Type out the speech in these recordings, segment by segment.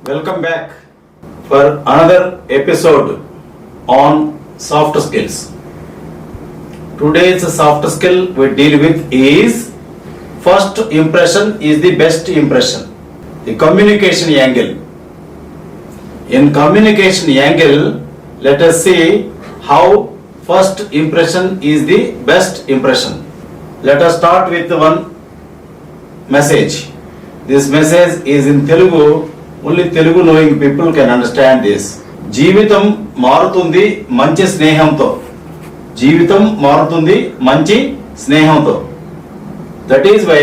Welcome back for another episode on soft skills. Today's soft skill we deal with is first impression is the best impression. The communication angle. In communication angle, let us see how first impression is the best impression. Let us start with one message. This message is in Telugu. Only Telugu knowing people can understand this. జీవితం మారుతుంది మంచి స్నేహంతో. జీవితం మారుతుంది మంచి స్నేహంతో. That is why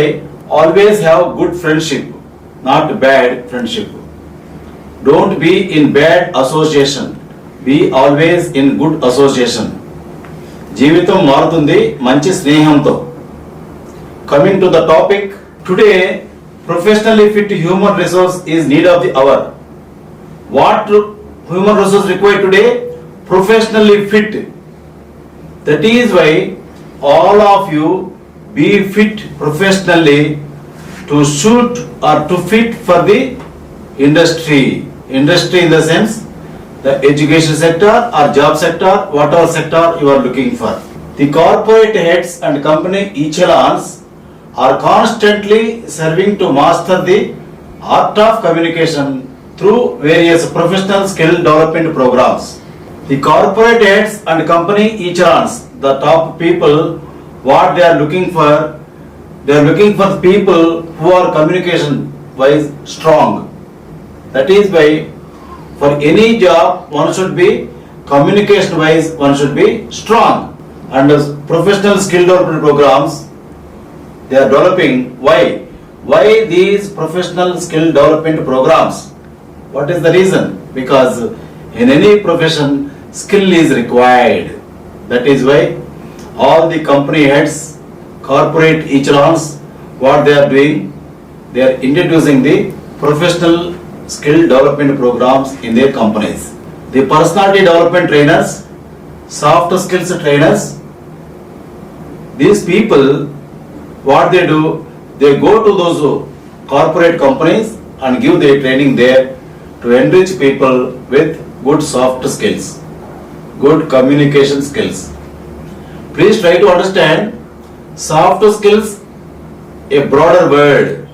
always have good friendship, not bad friendship. Don't be in bad association. Be always in good association. జీవితం మారుతుంది మంచి స్నేహంతో. Coming to the topic, today professionally fit human resource is need of the hour. What human resource required today? Professionally fit. That is why all of you be fit professionally to suit or to fit for the industry. Industry in the sense the education sector or job sector, whatever sector you are looking for. The corporate heads and company echelons are constantly serving to master the art of communication through various professional skill development programs. The corporate heads and company echelons, the top people, what they are looking for people who are communication wise strong. That is why for any job one should be communication wise, one should be strong. And professional skill development programs they are developing. Why these professional skill development programs? What is the reason? Because in any profession skill is required. That is why all the company heads, corporate echelons, what they are doing, they are introducing the professional skill development programs in their companies. The personality development trainers, soft skills trainers, these people what they do, they go to those corporate companies and give their training there to enrich people with good soft skills, good communication skills. Please try to understand soft skills, a broader word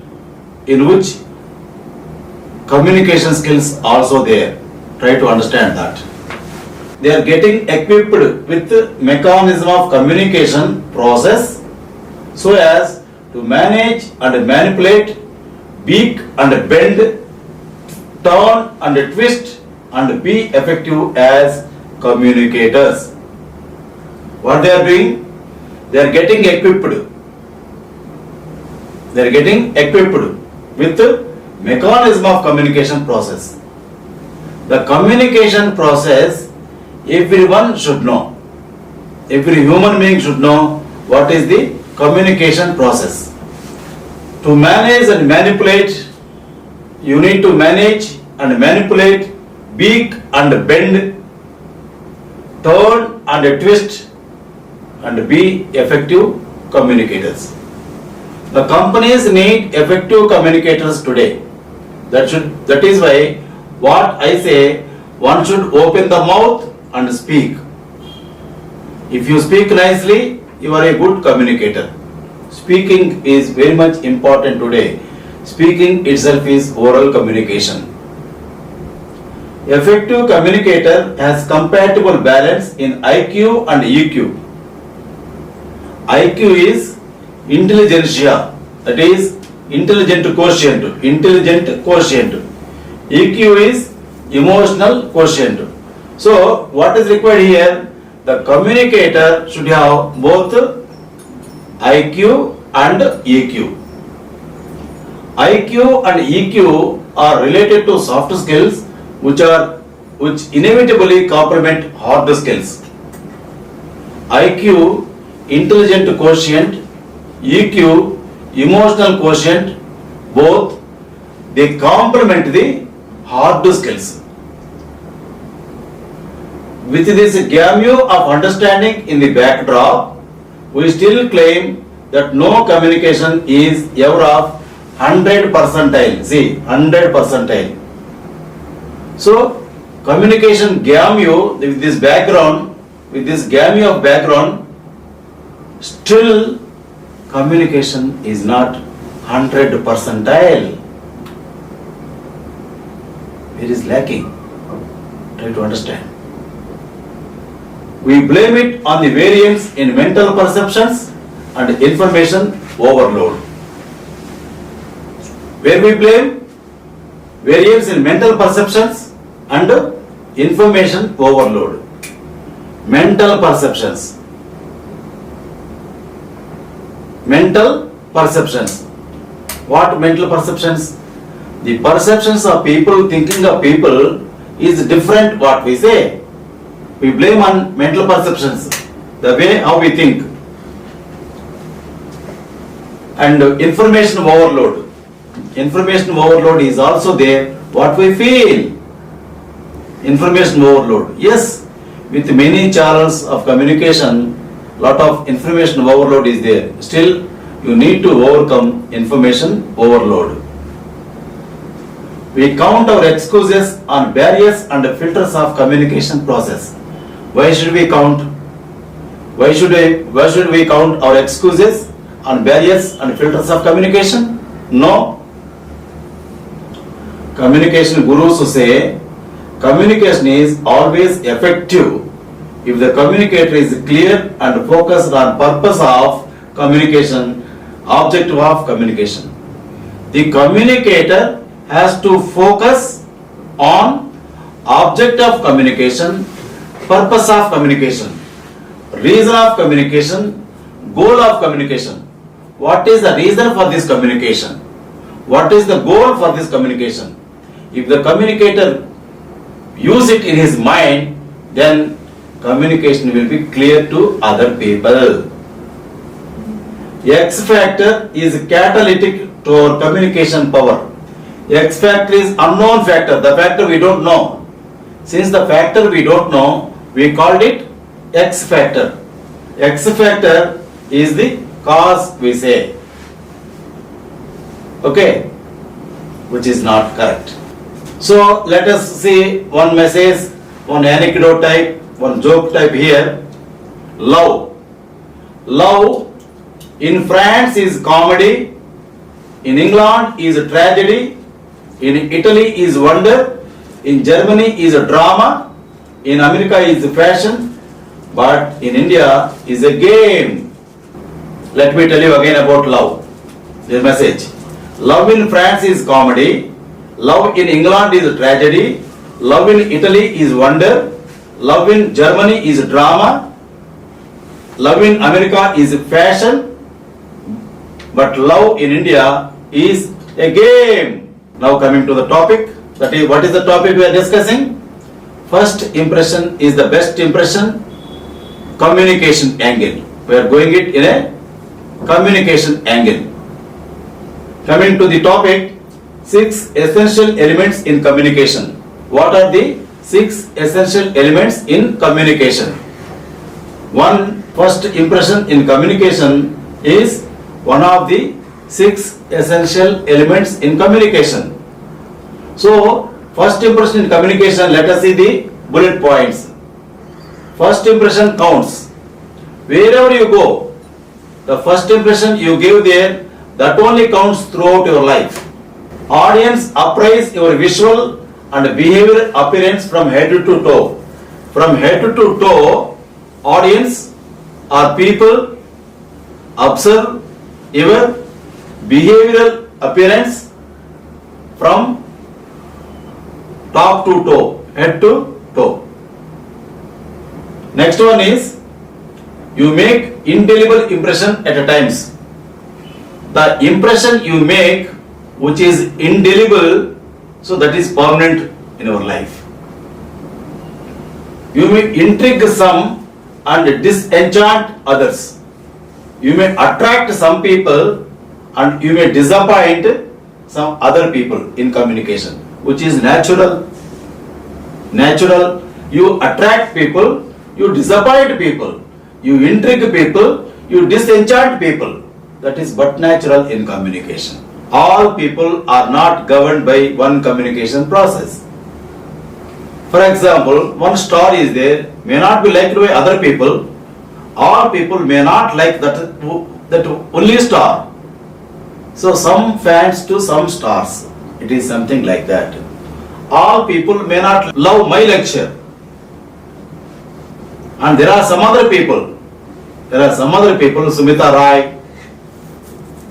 in which communication skills also there. Try to understand that. They are getting equipped with mechanism of communication process so as to manage and manipulate, beak and bend, turn and twist and be effective as communicators. What they are doing? They are getting equipped. They are getting equipped with the mechanism of communication process. The communication process everyone should know. Every human being should know what is the communication process. To manage and manipulate, you need to manage and manipulate, beak and bend, turn and twist and be effective communicators. The companies need effective communicators today. That is why what I say, one should open the mouth and speak. If you speak nicely, you are a good communicator. Speaking is very much important today. Speaking itself is oral communication. Effective communicator has compatible balance in IQ and EQ. IQ is intelligentsia, that is intelligent quotient. EQ is emotional quotient. So what is required here? The communicator should have both IQ and EQ. IQ and EQ are related to soft skills which inevitably complement hard skills. IQ, intelligent quotient, EQ, emotional quotient, both they complement the hard skills. With this gamut of understanding in the backdrop, we still claim that no communication is ever of 100 percentile. See, 100 percentile. So communication gamut with this background, with this gamut of background, still communication is not 100 percentile. It is lacking. Try to understand. We blame it on the variance in mental perceptions and information overload. Where we blame? Variance in mental perceptions and information overload. Mental perceptions. Mental perceptions. What mental perceptions? The perceptions of people, thinking of people is different what we say. We blame on mental perceptions, the way how we think. And information overload. Information overload is also there, what we feel. Information overload. Yes, with many channels of communication, lot of information overload is there. Still, you need to overcome information overload. We count our excuses on barriers and filters of communication process. Why should we count? Why should we count our excuses on barriers and filters of communication? No. Communication gurus say communication is always effective if the communicator is clear and focused on purpose of communication, objective of communication. The communicator has to focus on object of communication, purpose of communication, reason of communication, goal of communication. What is the reason for this communication? What is the goal for this communication? If the communicator use it in his mind, then communication will be clear to other people. X factor is catalytic to our communication power. X factor is unknown factor, the factor we don't know. Since the factor we don't know, we called it X factor. X factor is the cause we say. Okay, which is not correct. So let us see one message, one anecdote type, one joke type here. Love. Love in France is comedy, in England is a tragedy, in Italy is wonder, in Germany is a drama, in America is fashion, but in India is a game. Let me tell you again about love. The message. Love in France is comedy, love in England is a tragedy, love in Italy is wonder, love in Germany is drama, love in America is fashion, but love in India is a game. Now coming to the topic, that is, what is the topic we are discussing? First impression is the best impression, communication angle. We are going it in a communication angle. Coming to the topic, 6 essential elements in communication. What are the 6 essential elements in communication? One, first impression in communication is one of the 6 essential elements in communication. So, first impression in communication, let us see the bullet points. First impression counts. Wherever you go, the first impression you give there, that only counts throughout your life. Audience appraise your visual and behavioral appearance from head to toe. From head to toe, audience or people observe your behavioral appearance from top to toe, head to toe. Next one is, you make indelible impression at a times. The impression you make which is indelible, so that is permanent in our life. You may intrigue some and disenchant others. You may attract some people and you may disappoint some other people in communication, which is natural. Natural. You attract people, you disappoint people, you intrigue people, you disenchant people. That is but natural in communication. All people are not governed by one communication process. For example, one star is there, may not be liked by other people. All people may not like that only star. So some fans to some stars. It is something like that. All people may not love my lecture. And there are some other people. Sumita Rai,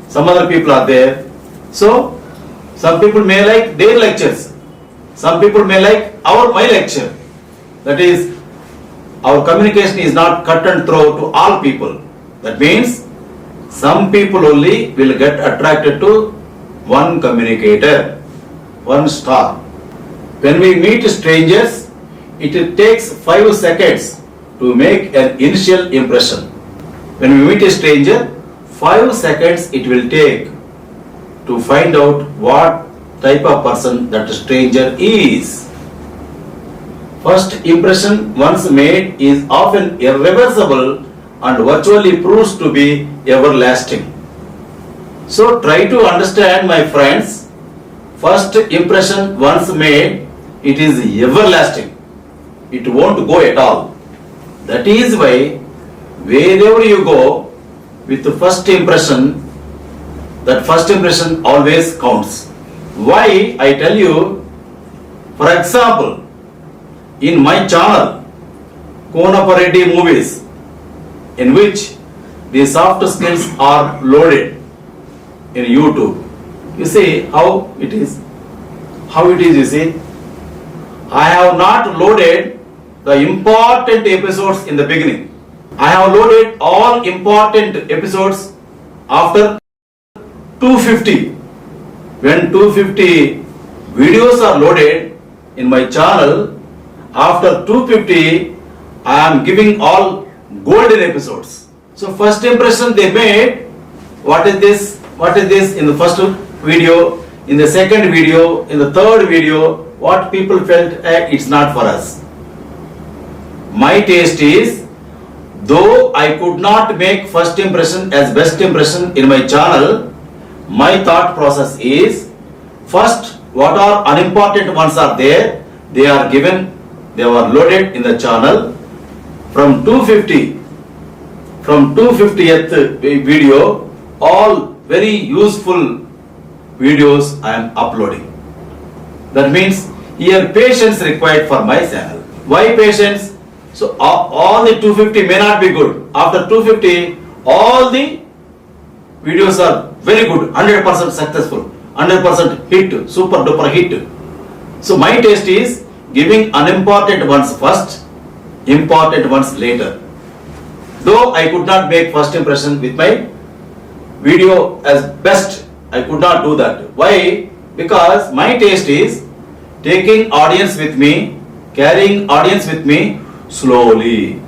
some other people are there. So some people may like their lectures. Some people may like my lecture. That is, our communication is not cut and throw to all people. That means some people only will get attracted to one communicator, one star. When we meet strangers, it takes 5 seconds to make an initial impression. When we meet a stranger, 5 seconds it will take to find out what type of person that stranger is. First impression once made is often irreversible and virtually proves to be everlasting. So try to understand, my friends, first impression once made, it is everlasting. It won't go at all. That is why wherever you go with the first impression, that first impression always counts. Why I tell you? For example, in my channel, Konapareddy Movies, in which the soft skills are loaded in YouTube. You see how it is? You see? I have not loaded the important episodes in the beginning. I have loaded all important episodes after 250. When 250 videos are loaded in my channel, after 250, I am giving all golden episodes. So first impression they made, what is this in the first video, in the second video, in the third video, what people felt, it's not for us. My taste is, though I could not make first impression as best impression in my channel, my thought process is, first, what are unimportant ones are there, they are given, they were loaded in the channel. From 250th video, all very useful videos I am uploading. That means here patience required for my channel. Why patience? So all the 250 may not be good. After 250, all the videos are very good, 100% successful, 100% hit, super duper hit. So my taste is giving unimportant ones first, important ones later. Though I could not make first impression with my video as best, I could not do that. Why? Because my taste is taking audience with me, carrying audience with me slowly.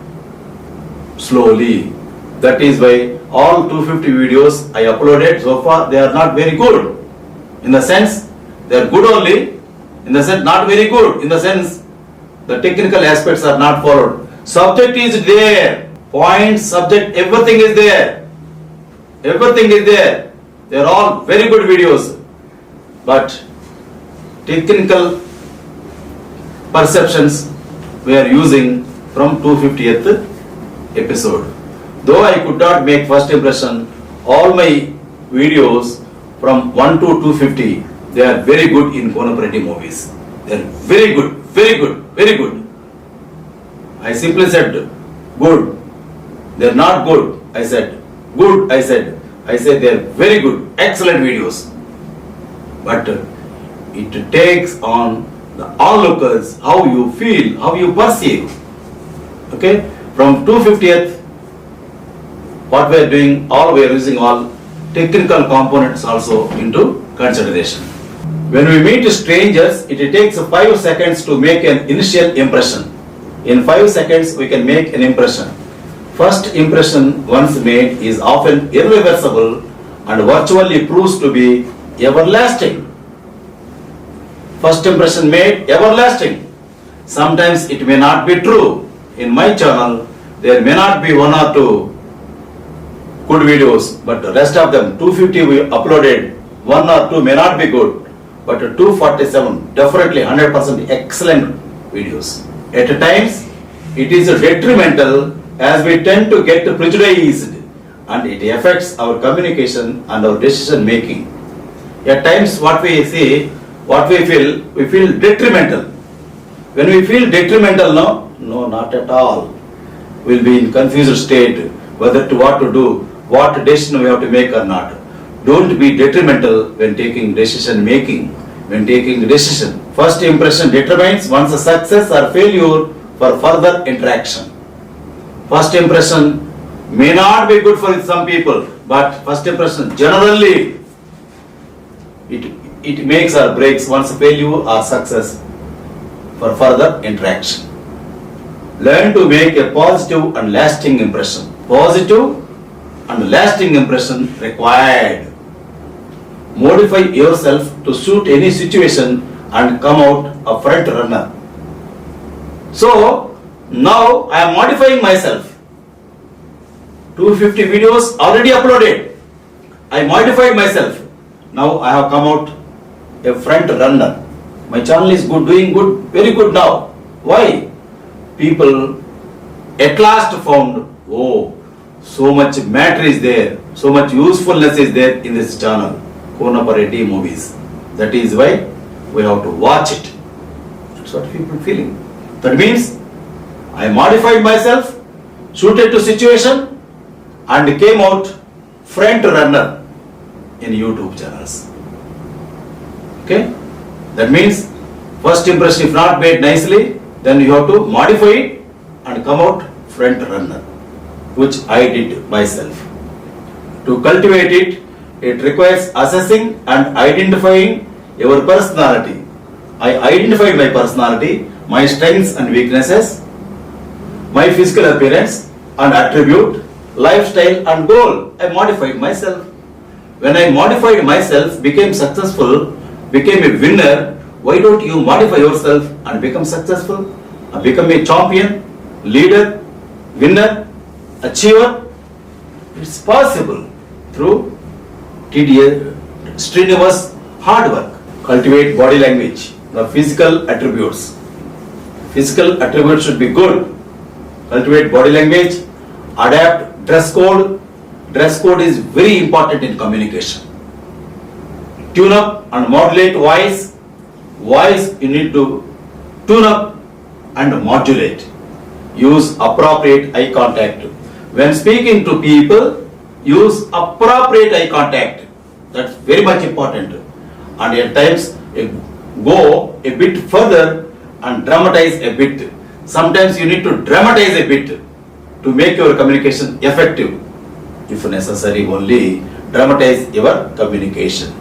That is why all 250 videos I uploaded so far, they are not very good. In the sense, they are good only. In the sense, not very good. In the sense, the technical aspects are not followed. Subject is there. Point, subject, everything is there. Everything is there. They are all very good videos. But technical perceptions we are using from 250th episode. Though I could not make first impression, all my videos from 1 to 250, they are very good in Konapareddy Movies. They are very good, very good, very good. I simply said good. They are not good. I said good. I said they are very good, excellent videos. But it takes on the onlookers how you feel, how you perceive. Okay, from 250th, what we are doing, we are using all technical components also into consideration. When we meet strangers, it takes 5 seconds to make an initial impression. In 5 seconds, we can make an impression. First impression once made is often irreversible and virtually proves to be everlasting. First impression made, everlasting. Sometimes it may not be true. In my channel, there may not be 1 or 2 good videos, but the rest of them, 250 we uploaded, 1 or 2 may not be good, but 247 definitely 100% excellent videos. At times, it is detrimental as we tend to get prejudiced and it affects our communication and our decision making. At times, what we see, what we feel detrimental. When we feel detrimental, no, not at all. We'll be in confused state whether to what to do, what decision we have to make or not. Don't be detrimental when taking decision making. When taking decision, first impression determines one's success or failure for further interaction. First impression may not be good for some people, but first impression generally it makes or breaks one's failure or success for further interaction. Learn to make a positive and lasting impression. Positive and lasting impression required. Modify yourself to suit any situation and come out a front runner. So now I am modifying myself. 250 videos already uploaded. I modified myself. Now I have come out a front runner. My channel is good, doing good, very good now. Why? People at last found, oh, so much matter is there, so much usefulness is there in this channel. Konapa Reddy movies. That is why we have to watch it. That's what people feeling. That means I modified myself, suited to situation, and came out front runner in YouTube channels. Okay? That means first impression if not made nicely, then you have to modify it and come out front runner, which I did myself. To cultivate it, it requires assessing and identifying your personality. I identified my personality, my strengths and weaknesses, my physical appearance and attribute, lifestyle and goal. I modified myself. When I modified myself, became successful, became a winner, why don't you modify yourself and become successful? And become a champion, leader, winner, achiever? It's possible through strenuous hard work. Cultivate body language, the physical attributes. Physical attributes should be good. Cultivate body language, adapt dress code. Dress code is very important in communication. Tune up and modulate voice. Voice you need to tune up and modulate. Use appropriate eye contact. When speaking to people, use appropriate eye contact. That's very much important. And at times, go a bit further and dramatize a bit. Sometimes you need to dramatize a bit to make your communication effective. If necessary, only dramatize your communication.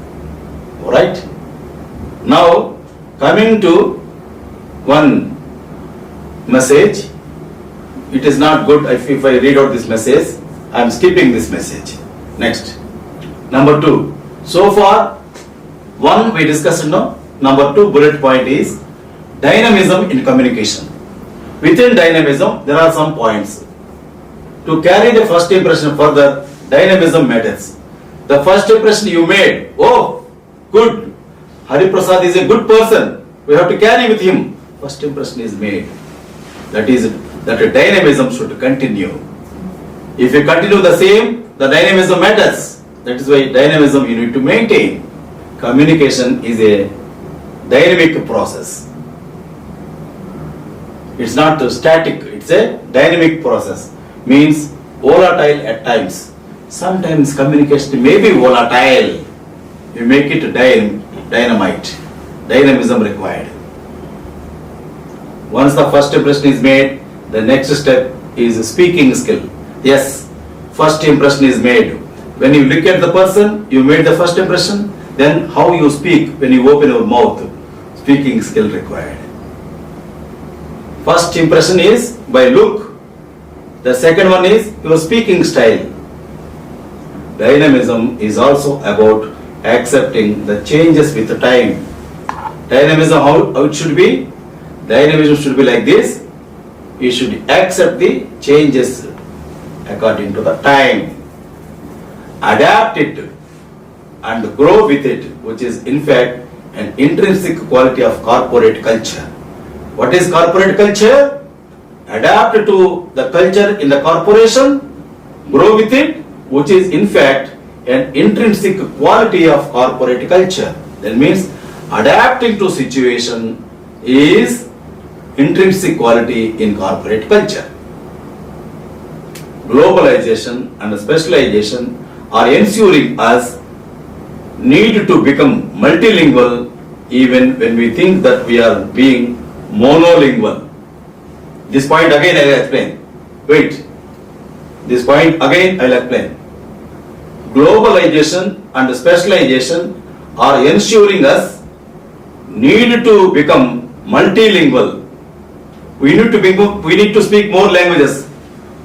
Alright? Now, coming to one message. It is not good if I read out this message. I am skipping this message. Next. Number 2. So far, 1 we discussed now. Number 2 bullet point is dynamism in communication. Within dynamism, there are some points. To carry the first impression further, dynamism matters. The first impression you made, oh, good, Hari Prasad is a good person, we have to carry with him. First impression is made. That is, that dynamism should continue. If you continue the same, the dynamism matters. That is why dynamism you need to maintain. Communication is a dynamic process. It's not static, it's a dynamic process. Means volatile at times. Sometimes communication may be volatile. You make it dynamite. Dynamism required. Once the first impression is made, the next step is speaking skill. Yes, first impression is made. When you look at the person, you made the first impression, then how you speak when you open your mouth, speaking skill required. First impression is by look. The second one is your speaking style. Dynamism is also about accepting the changes with the time. Dynamism, how it should be? Dynamism should be like this. You should accept the changes according to the time. Adapt it and grow with it, which is in fact an intrinsic quality of corporate culture. What is corporate culture? Adapt to the culture in the corporation, grow with it, which is in fact an intrinsic quality of corporate culture. That means adapting to situation is intrinsic quality in corporate culture. Globalization and specialization are ensuring us need to become multilingual even when we think that we are being monolingual. This point again I will explain. Wait. This point again I will explain. Globalization and specialization are ensuring us need to become multilingual. We need to speak more languages.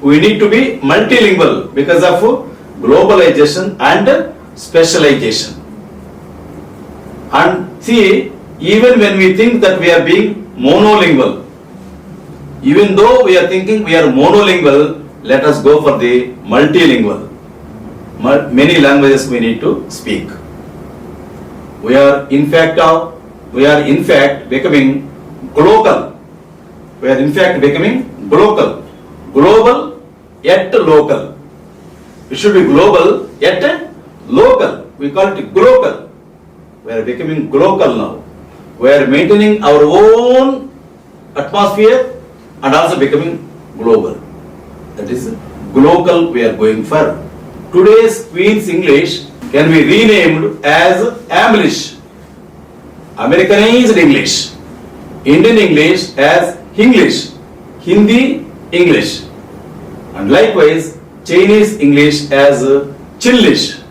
We need to be multilingual because of globalization and specialization. And see, even when we think that we are being monolingual, even though we are thinking we are monolingual, let us go for the multilingual. Many languages we need to speak. We are in fact becoming global. We are in fact becoming global. Global yet local. It should be global yet local. We call it global. We are becoming global now. We are maintaining our own atmosphere and also becoming global. That is global we are going for. Today's Queen's English can be renamed as Amlish, Americanized English, Indian English as Hinglish, Hindi English, and likewise Chinese English as Chillish.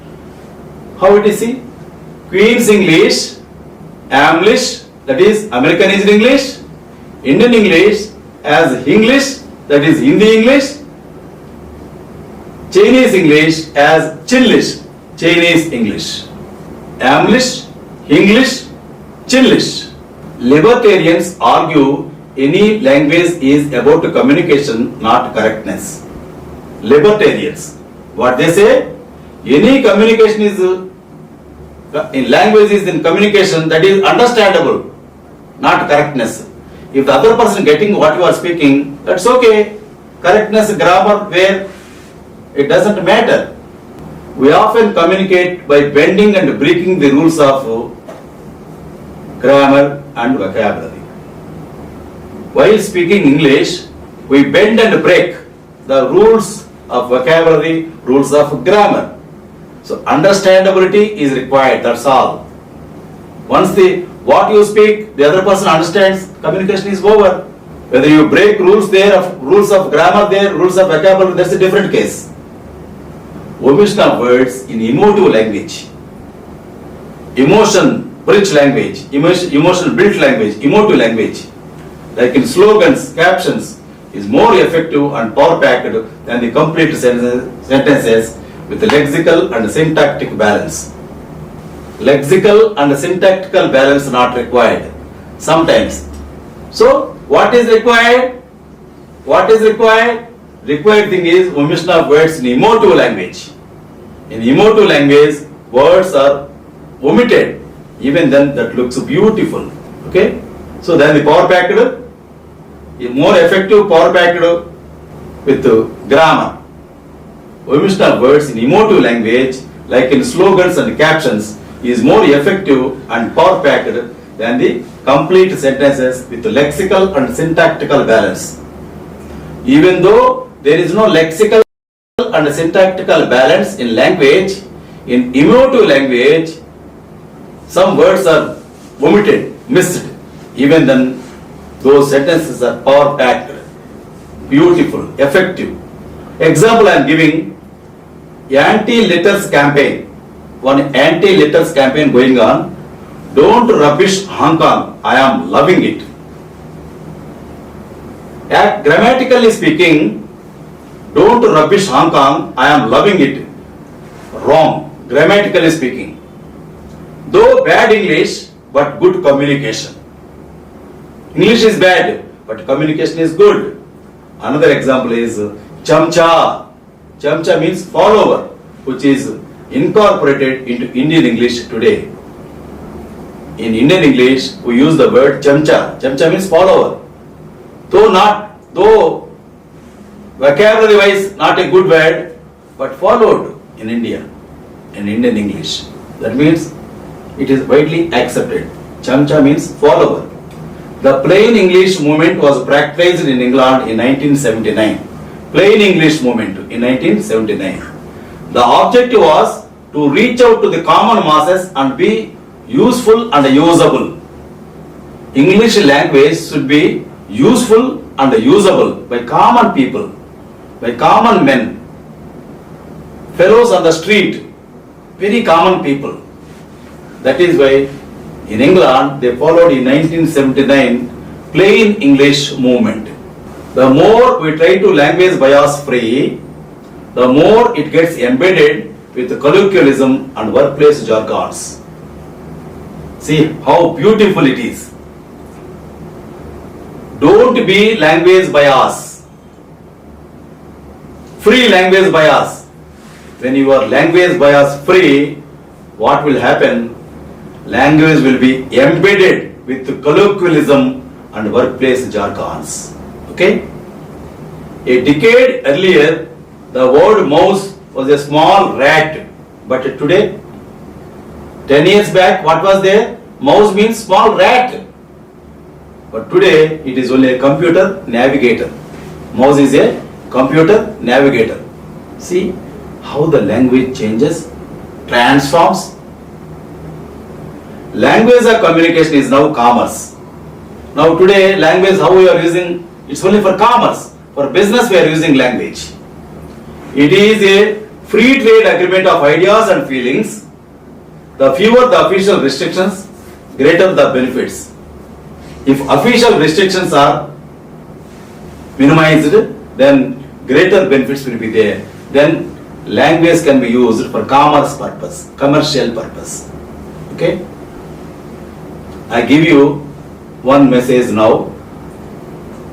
How it is see? Queen's English, Amlish, that is Americanized English, Indian English as Hinglish, that is Hindi English, Chinese English as Chillish, Chinese English, Amlish, Hinglish, Chillish. Libertarians argue any language is about communication, not correctness. Libertarians, what they say? Any communication is in language is in communication that is understandable, not correctness. If the other person getting what you are speaking, that's okay. Correctness, grammar, where it doesn't matter. We often communicate by bending and breaking the rules of grammar and vocabulary. While speaking English, we bend and break the rules of vocabulary, rules of grammar. So understandability is required, that's all. Once what you speak, the other person understands, communication is over. Whether you break rules there, rules of grammar there, rules of vocabulary, that's a different case. Omission of words in emotive language, emotion-rich language, emotion-built language, emotive language, like in slogans, captions, is more effective and power-packed than the complete sentences with lexical and syntactic balance. Lexical and syntactical balance not required sometimes. So what is required? What is required? Required thing is omission of words in emotive language. In emotive language, words are omitted. Even then, that looks beautiful. Okay? So then the power-packed, more effective power-packed with grammar. Omission of words in emotive language, like in slogans and captions, is more effective and power-packed than the complete sentences with lexical and syntactical balance. Even though there is no lexical and syntactical balance in language, in emotive language, some words are omitted, missed. Even then, those sentences are power-packed, beautiful, effective. Example I am giving, anti-litters campaign. One anti-litters campaign going on. Don't rubbish Hong Kong, I am loving it. Grammatically speaking, don't rubbish Hong Kong, I am loving it. Wrong, grammatically speaking. Though bad English, but good communication. English is bad, but communication is good. Another example is chamcha. Chamcha means follower, which is incorporated into Indian English today. In Indian English, we use the word chamcha. Chamcha means follower. though vocabulary wise not a good word, but followed in India, in Indian English. That means it is widely accepted. Chamcha means follower. The plain English movement was practiced in England in 1979. Plain English movement in 1979. The objective was to reach out to the common masses and be useful and usable. English language should be useful and usable by common people, by common men, fellows on the street, very common people. That is why in England they followed in 1979 plain English movement. The more we try to language bias free, the more it gets embedded with colloquialism and workplace jargons. See how beautiful it is. Don't be language bias. Free language bias. When you are language bias free, what will happen? Language will be embedded with colloquialism and workplace jargons. Okay? A decade earlier, the word mouse was a small rat, but today, 10 years back, what was there? Mouse means small rat. But today, it is only a computer navigator. Mouse is a computer navigator. See how the language changes, transforms. Language of communication is now commerce. Now today, language how we are using, it's only for commerce. For business we are using language. It is a free trade agreement of ideas and feelings. The fewer the official restrictions, greater the benefits. If official restrictions are minimized, then greater benefits will be there. Then language can be used for commerce purpose, commercial purpose. Okay? I give you one message now.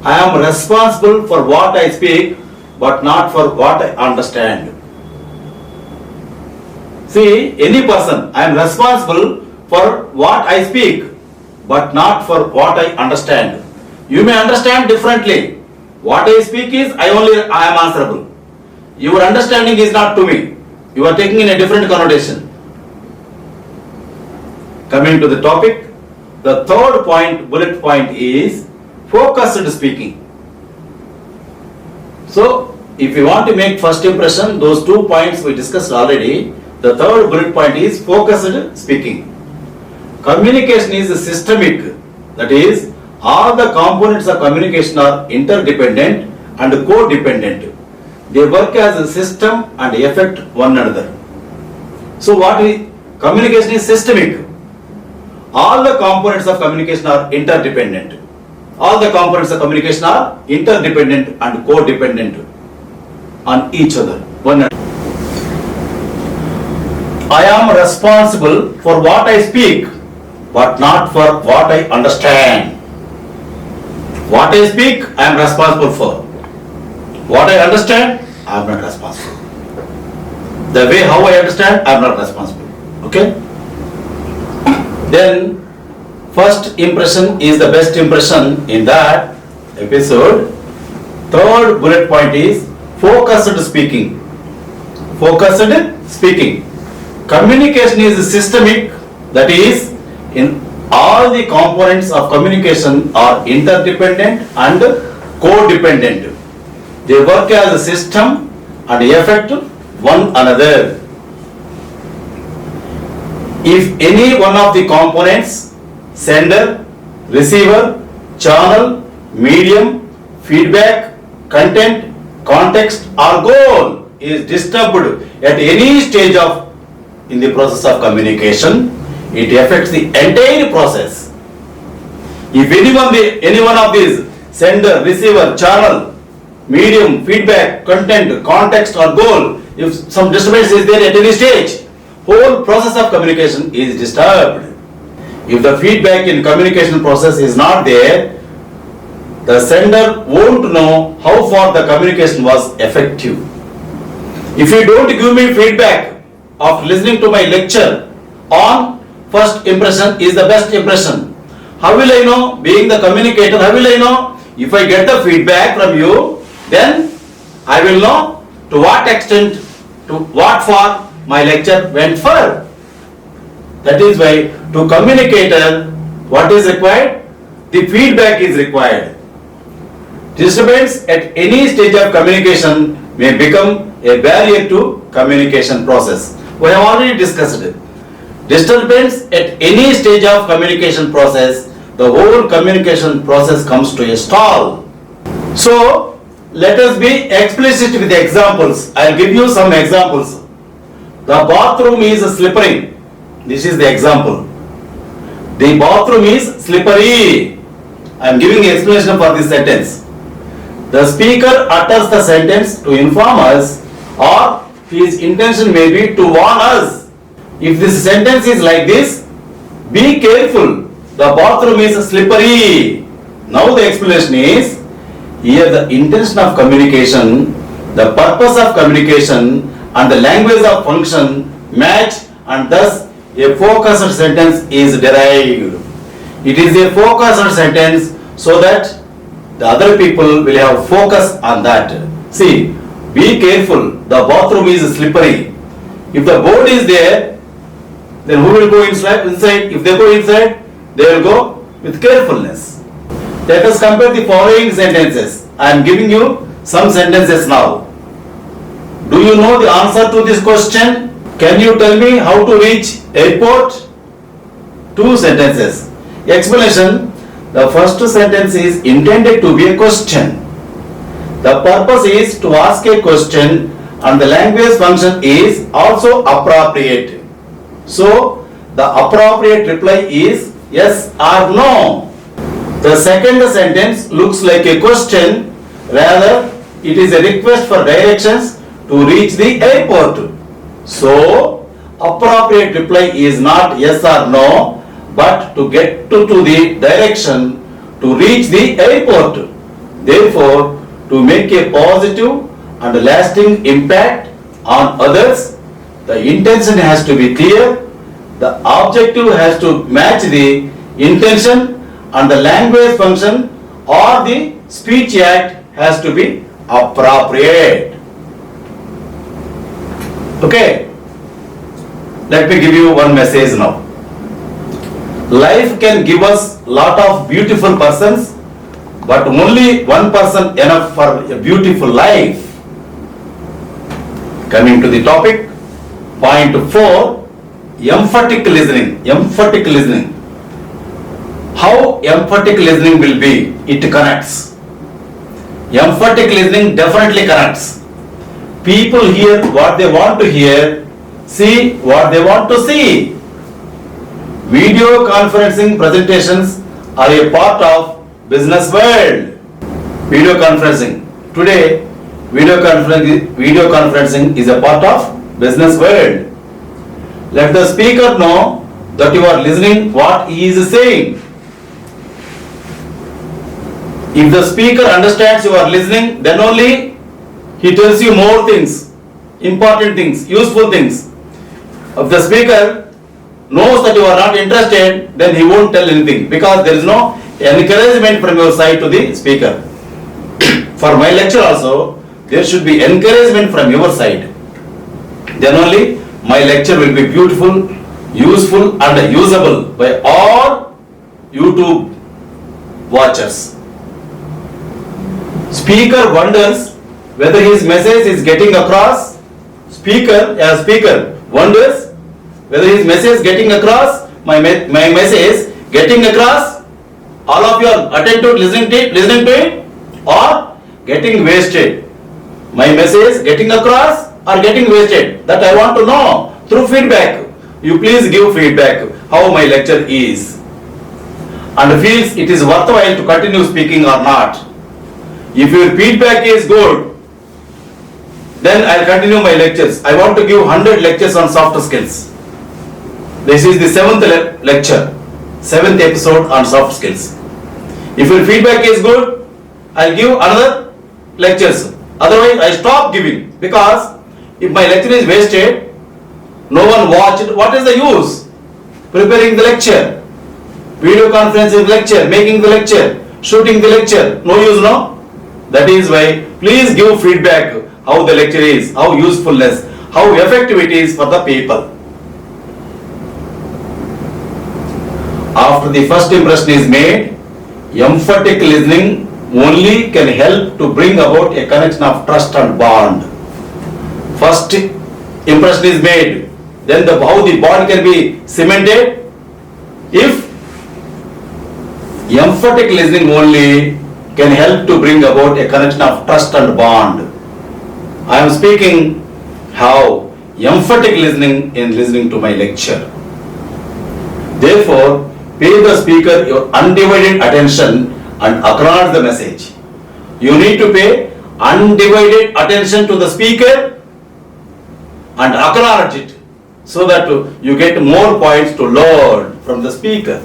I am responsible for what I speak, but not for what I understand. See, any person, I am responsible for what I speak, but not for what I understand. You may understand differently. What I speak is, I am answerable. Your understanding is not to me. You are taking in a different connotation. Coming to the topic, the third point, bullet point is focused speaking. So, if you want to make first impression, those 2 points we discussed already. The third bullet point is focused speaking. Communication is systemic. That is, all the components of communication are interdependent and codependent. They work as a system and affect one another. So, communication is systemic. All the components of communication are interdependent. All the components of communication are interdependent and codependent on each other. I am responsible for what I speak, but not for what I understand. What I speak, I am responsible for. What I understand, I am not responsible. The way how I understand, I am not responsible. Okay? Then, first impression is the best impression in that episode. Third bullet point is focused speaking. Focused speaking. Communication is systemic, that is, in all the components of communication are interdependent and codependent. They work as a system and affect one another. If any one of the components, sender, receiver, channel, medium, feedback, content, context or goal is disturbed at any stage in the process of communication, it affects the entire process. If any one of these, sender, receiver, channel, medium, feedback, content, context or goal, if some disturbance is there at any stage, whole process of communication is disturbed. If the feedback in communication process is not there, the sender won't know how far the communication was effective. If you don't give me feedback after listening to my lecture on first impression is the best impression, how will I know, being the communicator, how will I know if I get the feedback from you, then I will know to what extent, to what for my lecture went for. That is why to communicator, what is required? The feedback is required. Disturbance at any stage of communication may become a barrier to communication process. We have already discussed it. Disturbance at any stage of communication process, the whole communication process comes to a stall. So, let us be explicit with the examples. I will give you some examples. The bathroom is slippery. This is the example. The bathroom is slippery. I am giving explanation for this sentence. The speaker utters the sentence to inform us, or his intention may be to warn us. If this sentence is like this, be careful. The bathroom is slippery. Now the explanation is, here the intention of communication, the purpose of communication and the language of function match, and thus a focused sentence is derived. It is a focused sentence so that the other people will have focus on that. See, be careful, the bathroom is slippery. If the board is there, then who will go inside? If they go inside, they will go with carefulness. Let us compare the following sentences. I am giving you some sentences now. Do you know the answer to this question? Can you tell me how to reach airport? Two sentences. Explanation. The first sentence is intended to be a question. The purpose is to ask a question, and the language function is also appropriate. So, the appropriate reply is yes or no. The second sentence looks like a question, rather it is a request for directions to reach the airport. So, appropriate reply is not yes or no, but to get to the direction to reach the airport. Therefore, to make a positive and lasting impact on others, the intention has to be clear, the objective has to match the intention, and the language function or the speech act has to be appropriate. Okay, let me give you one message now. Life can give us lot of beautiful persons, but only one person enough for a beautiful life. Coming to the topic, point 4, emphatic listening. Emphatic listening. How emphatic listening will be? It connects. Emphatic listening definitely connects. People hear what they want to hear, see what they want to see. Video conferencing presentations are a part of business world. Video conferencing. Today, video conferencing is a part of business world. Let the speaker know that you are listening what he is saying. If the speaker understands you are listening, then only he tells you more things, important things, useful things. If the speaker knows that you are not interested, then he won't tell anything, because there is no encouragement from your side to the speaker. For my lecture also, there should be encouragement from your side. Then only my lecture will be beautiful, useful and usable by all YouTube watchers. Speaker wonders whether his message is getting across. Speaker wonders whether his message getting across, my message getting across, all of you are attentive listening to it, or getting wasted. My message getting across or getting wasted, that I want to know through feedback. You please give feedback how my lecture is, and feels it is worthwhile to continue speaking or not. If your feedback is good, then I will continue my lectures. I want to give 100 lectures on soft skills. This is the 7th lecture, 7th episode on soft skills. If your feedback is good, I will give another lectures. Otherwise, I stop giving, because if my lecture is wasted, no one watched, what is the use? Preparing the lecture, video conferencing lecture, making the lecture, shooting the lecture. No use, no? That is why please give feedback how the lecture is, how usefulness, how effective it is for the people. After the first impression is made, emphatic listening only can help to bring about a connection of trust and bond. First impression is made, then how the bond can be cemented? If emphatic listening only can help to bring about a connection of trust and bond. I am speaking how emphatic listening in listening to my lecture. Therefore, pay the speaker your undivided attention and acknowledge the message. You need to pay undivided attention to the speaker and acknowledge it so that you get more points to learn from the speaker.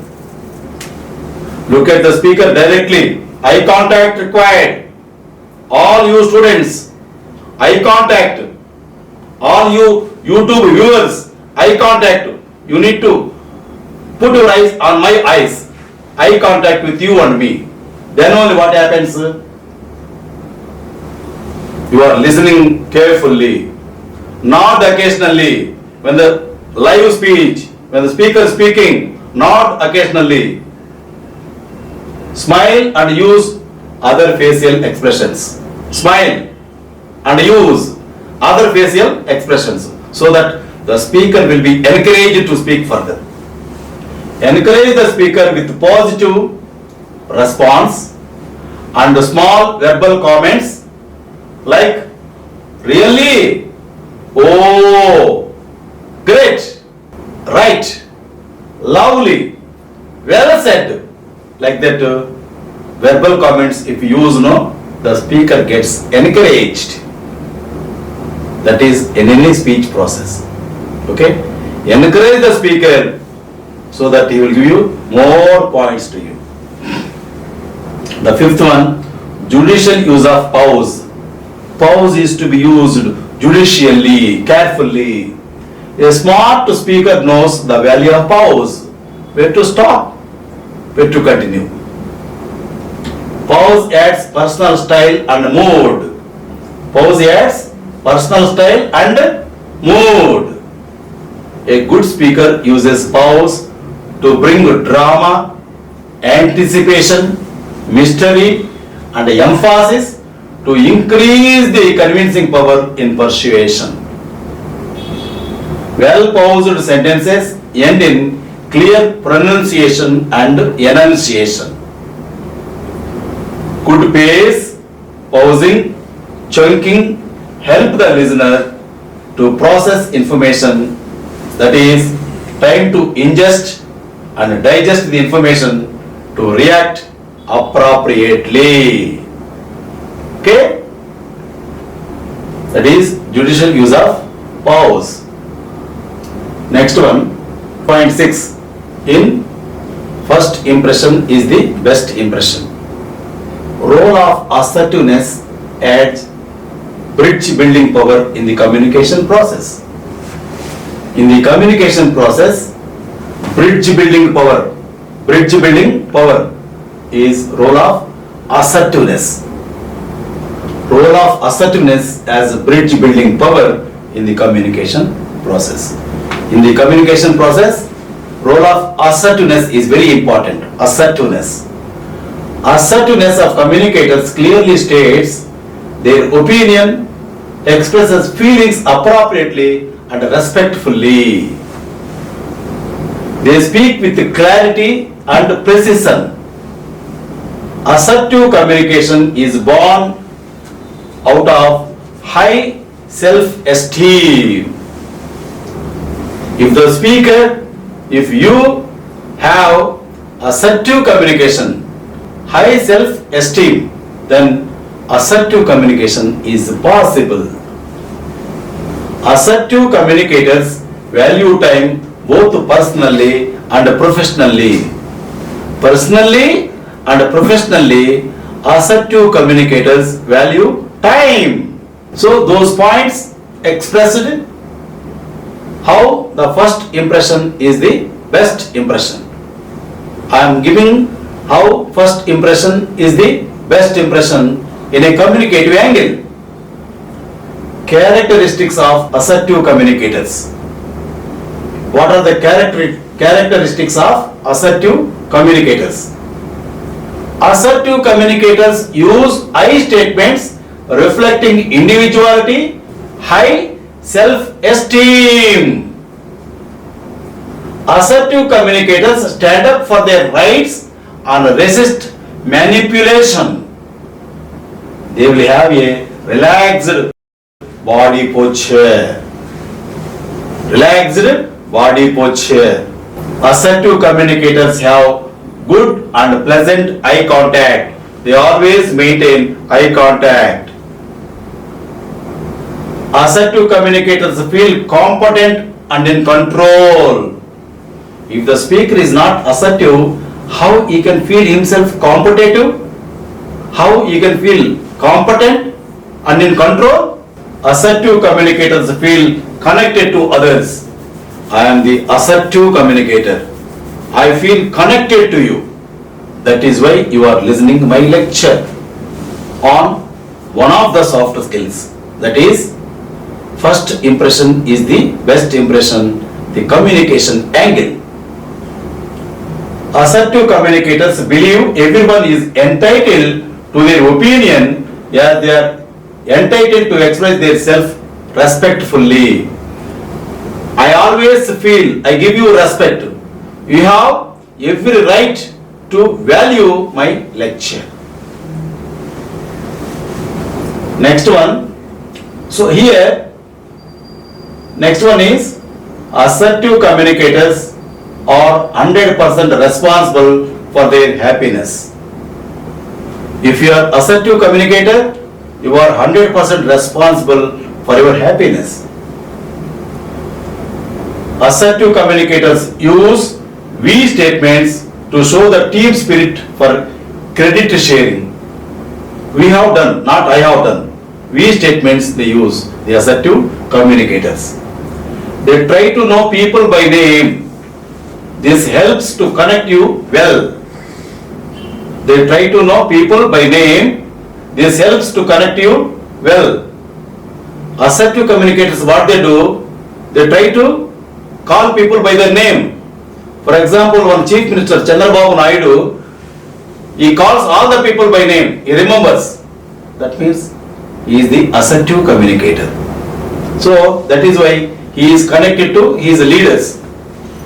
Look at the speaker directly. Eye contact required. All you students, eye contact. All you YouTube viewers, eye contact. You need to put your eyes on my eyes. Eye contact with you and me. Then only what happens? You are listening carefully. Not occasionally. When the live speech, when the speaker is speaking, not occasionally. Smile and use other facial expressions. Smile and use other facial expressions so that the speaker will be encouraged to speak further. Encourage the speaker with positive response and small verbal comments like really, oh, great, right, lovely, well said. Like that verbal comments if you use, no, the speaker gets encouraged. That is in any speech process. Okay? Encourage the speaker so that he will give you more points to you. The fifth one, judicial use of pause. Pause is to be used judicially, carefully. A smart speaker knows the value of pause. Where to stop, where to continue. Pause adds personal style and mood. Pause adds personal style and mood. A good speaker uses pause to bring drama, anticipation, mystery and emphasis to increase the convincing power in persuasion. Well-paused sentences end in clear pronunciation and enunciation. Good pace, pausing, chunking help the listener to process information, that is, time to ingest and digest the information to react appropriately. Okay? That is judicial use of pause. Next one, point 6. In first impression is the best impression. Role of assertiveness adds bridge building power in the communication process. In the communication process, bridge building power is role of assertiveness. Role of assertiveness as bridge building power in the communication process. In the communication process, role of assertiveness is very important. Assertiveness. Assertiveness of communicators clearly states their opinion, expresses feelings appropriately and respectfully. They speak with clarity and precision. Assertive communication is born out of high self-esteem. If you have assertive communication, high self-esteem, then assertive communication is possible. Assertive communicators value time both personally and professionally. Personally and professionally, assertive communicators value time. So those points expressed how the first impression is the best impression. I am giving How first impression is the best impression in a communicative angle? Characteristics of assertive communicators. What are the characteristics of assertive communicators? Assertive communicators use I statements reflecting individuality, high self-esteem. Assertive communicators stand up for their rights and resist manipulation. They will have a relaxed body posture. Relaxed body posture. Assertive communicators have good and pleasant eye contact. They always maintain eye contact. Assertive communicators feel competent and in control. If the speaker is not assertive, how he can feel himself competitive? How he can feel competent and in control? Assertive communicators feel connected to others. I am the assertive communicator. I feel connected to you. That is why you are listening to my lecture on one of the soft skills. That is, first impression is the best impression, the communication angle. Assertive communicators believe everyone is entitled to their opinion. Yeah, they are entitled to express their self respectfully. I always feel I give you respect. You have every right to value my lecture. Next one. So here, next one is assertive communicators are 100% responsible for their happiness. If you are assertive communicator, you are 100% responsible for your happiness. Assertive communicators use we statements to show the team spirit for credit sharing. We have done, not I have done. We statements they use, the assertive communicators. They try to know people by name. This helps to connect you well. They try to know people by name. This helps to connect you well. Assertive communicators, what they do? They try to call people by their name. For example, one Chief Minister, Chandrababu Naidu, he calls all the people by name. He remembers. That means he is the assertive communicator. So that is why he is connected to his leaders.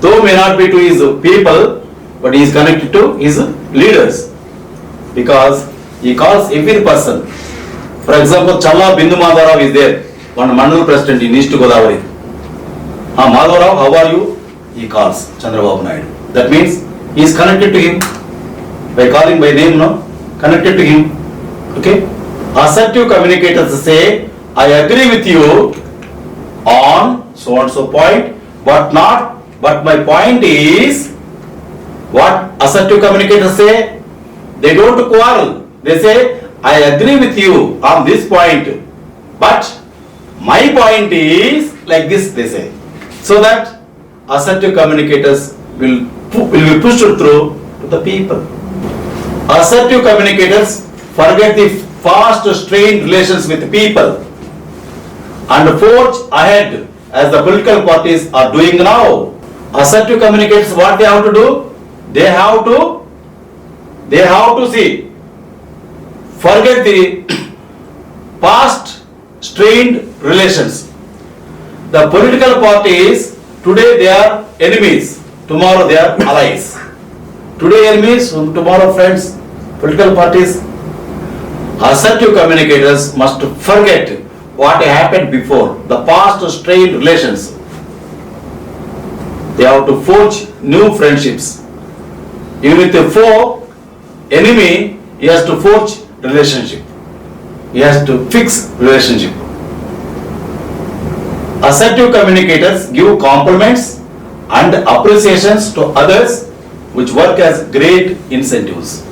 Though may not be to his people, but he is connected to his leaders. Because he calls every person. For example, Challa Bindu Madhavrao is there, one Mandal president in East Godavari. Madhavrao, how are you? He calls Chandrababu Naidu. That means he is connected to him. By calling by name, no? Connected to him. Okay? Assertive communicators say, I agree with you on so and so point, but my point is, what assertive communicators say? They don't quarrel. They say, I agree with you on this point, but my point is like this, they say. So that assertive communicators will be pushed through to the people. Assertive communicators forget the fast strained relations with people and forge ahead as the political parties are doing now. Assertive communicators, what they have to do? They have to see, forget the past strained relations. The political parties, today they are enemies, tomorrow they are allies. Today enemies, tomorrow friends, political parties. Assertive communicators must forget what happened before, the past strained relations. They have to forge new friendships. Even with a foe, enemy, he has to forge relationship. He has to fix relationship. Assertive communicators give compliments and appreciations to others, which work as great incentives.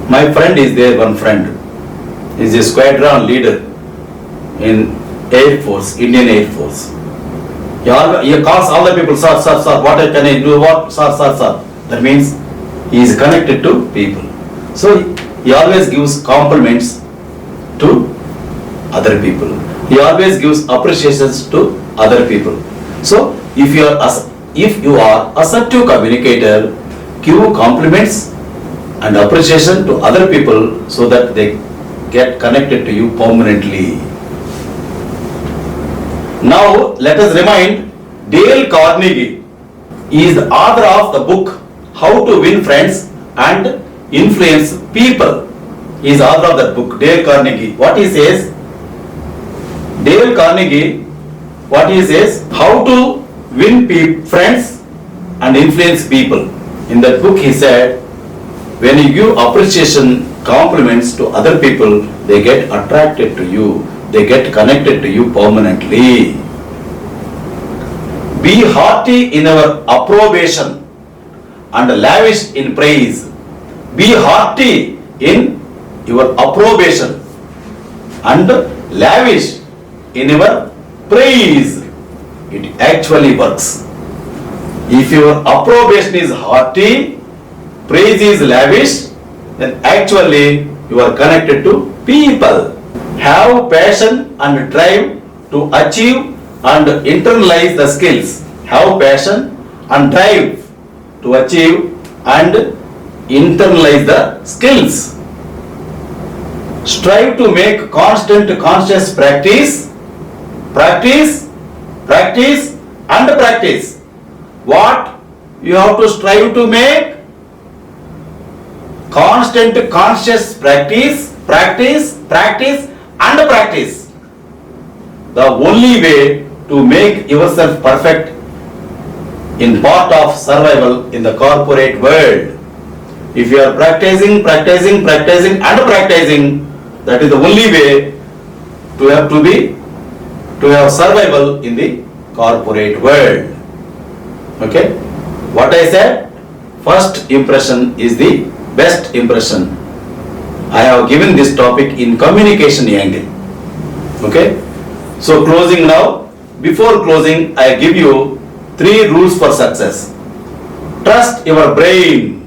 My friend is there, one friend. He is a squadron leader in Air Force, Indian Air Force. He calls all the people, sir, what can I do, what, sir. That means he He is connected to people. So he always gives compliments to other people. He always gives appreciations to other people. So if you are assertive communicator, give compliments and appreciation to other people so that they get connected to you permanently. Now let us remind Dale Carnegie. He is the author of the book How to Win Friends and Influence People. He is author of that book, Dale Carnegie. What he says? Dale Carnegie, what he says? How to win friends and influence people. In that book he said, when you give appreciation, compliments to other people, they get attracted to you. They get connected to you permanently. Be hearty in our approbation and lavish in praise. Be hearty in your approbation and lavish in your praise. It actually works. If your approbation is hearty, praise is lavish, then actually you are connected to people. Have passion and drive to achieve and internalize the skills. Have passion and drive to achieve and internalize the skills. Strive to make constant conscious practice and practice. What you have to strive to make? Constant conscious practice and practice. The only way to make yourself perfect in part of survival in the corporate world. If you are practicing and practicing, that is the only way to have survival in the corporate world. Okay? What I said? First impression is the best impression. I have given this topic in communication angle. Okay? So closing now. Before closing, I give you 3 rules for success. Trust your brain.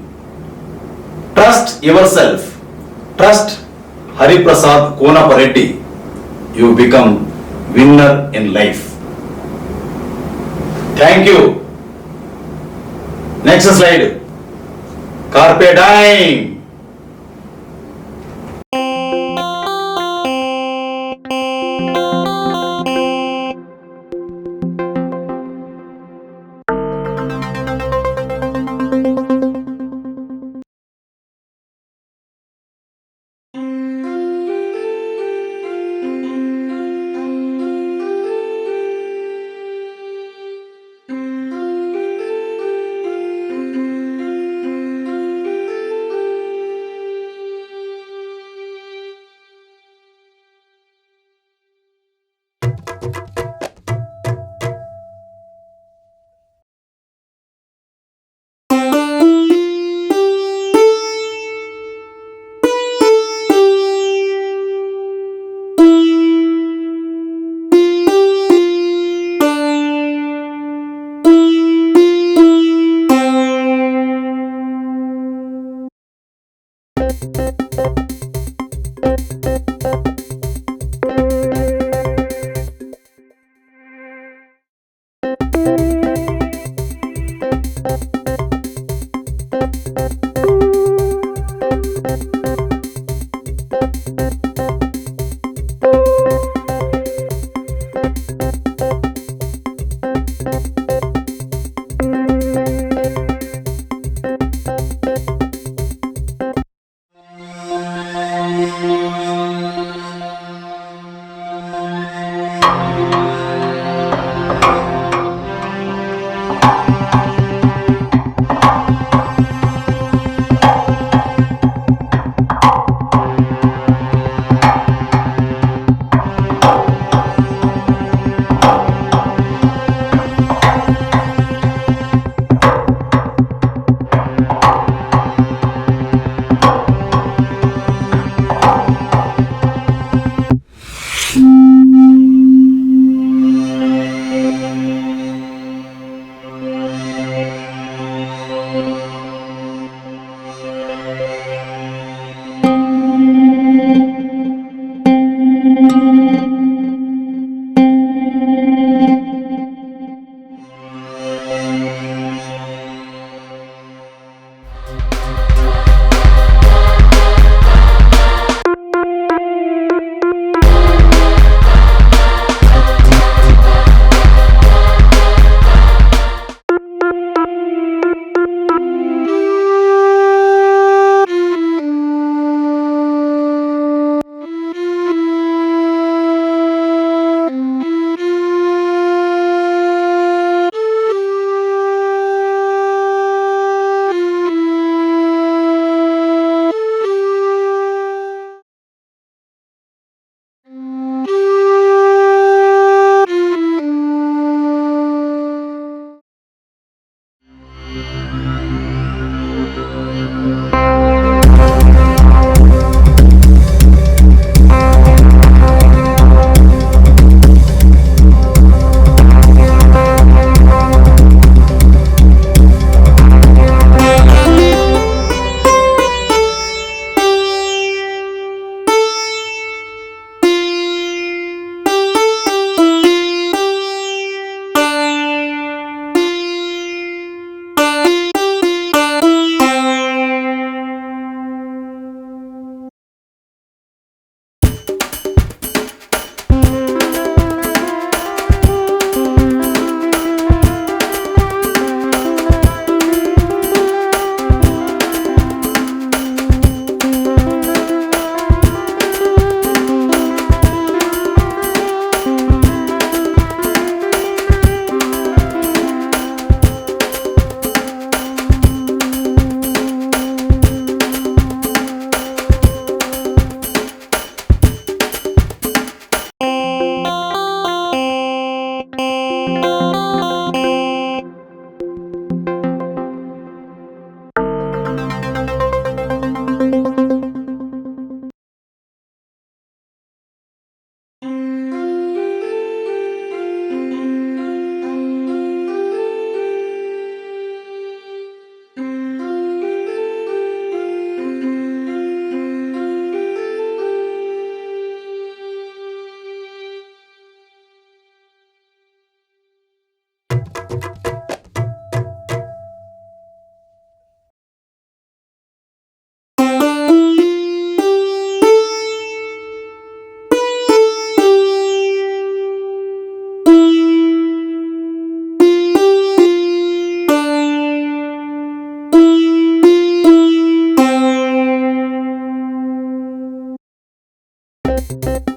Trust yourself. Trust Hari Prasad Konapareddy. You become winner in life. Thank you. Next slide. Carpe diem. Bye.